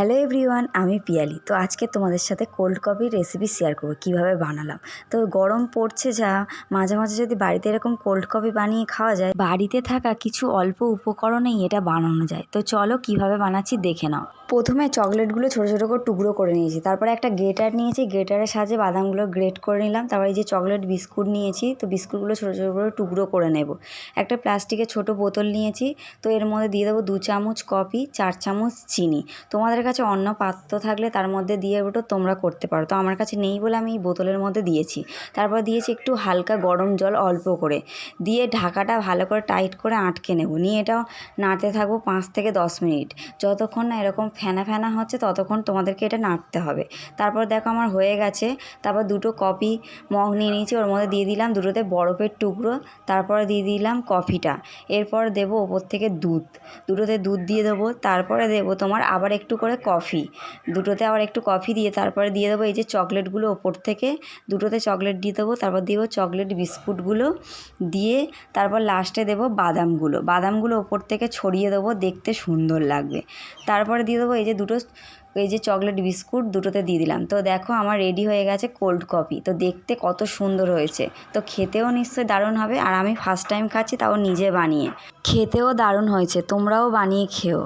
Hello everyone, আমি পিয়ালি। তো আজকে তোমাদের সাথে কোল্ড কফির রেসিপি শেয়ার করবো কীভাবে বানালাম। তো গরম পড়ছে যা, মাঝে মাঝে যদি বাড়িতে এরকম কোল্ড কফি বানিয়ে খাওয়া যায়, বাড়িতে থাকা কিছু অল্প উপকরণেই এটা বানানো যায়। তো চলো কীভাবে বানাচ্ছি দেখে নাও। প্রথমে চকলেটগুলো ছোটো ছোটো করে টুকরো করে নিয়েছি, তারপরে একটা গ্রেটার নিয়েছি, গ্রেটারের সাহায্যে বাদামগুলো গ্রেট করে নিলাম। তারপরে এই যে চকলেট বিস্কুট নিয়েছি, তো বিস্কুটগুলো ছোটো ছোটো করে টুকরো করে নেব। একটা প্লাস্টিকের ছোটো বোতল নিয়েছি, তো এর মধ্যে দিয়ে দেবো 2 চামচ কফি, 4 চামচ চিনি। তোমাদের কাছে অন্য পাত্র থাকলে তার মধ্যে দিয়ে ওটা তোমরা করতে পারো, তো আমার কাছে নেই বলে আমি এই বোতলের মধ্যে দিয়েছি। তারপর দিয়েছি একটু হালকা গরম জল অল্প করে, দিয়ে ঢাকাটা ভালো করে টাইট করে আটকে নেব। নিয়ে এটাও নাড়তে থাকবো 5 থেকে 10 মিনিট। যতক্ষণ না এরকম ফেনা ফেনা হচ্ছে ততক্ষণ তোমাদেরকে এটা নাড়তে হবে। তারপর দেখো আমার হয়ে গেছে। তারপর 2টো কফি মগ নিয়ে নিয়েছি, ওর মধ্যে দিয়ে দিলাম 2টোতে বরফের টুকরো, তারপরে দিয়ে দিলাম কফিটা। এরপর দেবো ওপর থেকে দুধ, 2টোতে দুধ দিয়ে দেবো। তারপরে দেবো তোমার আবার একটু করে কফি, 2টোতে আবার একটু কফি দিয়ে তারপরে দিয়ে দেবো এই যে চকলেটগুলো ওপর থেকে, 2টোতে চকলেট দিয়ে দেবো। তারপর দেবো চকলেট বিস্কুটগুলো দিয়ে, তারপর লাস্টে দেবো বাদামগুলো ওপর থেকে ছড়িয়ে দেবো, দেখতে সুন্দর লাগবে। তারপরে দিয়ে দেবো এই যে চকলেট বিস্কুট 2টোতে দিয়ে দিলাম। তো দেখো আমার রেডি হয়ে গেছে কোল্ড কফি। তো দেখতে কত সুন্দর হয়েছে, তো খেতেও নিশ্চয়ই দারুণ হবে। আর আমি ফার্স্ট টাইম খাচ্ছি, তাও নিজে বানিয়ে, খেতেও দারুণ হয়েছে। তোমরাও বানিয়ে খেও।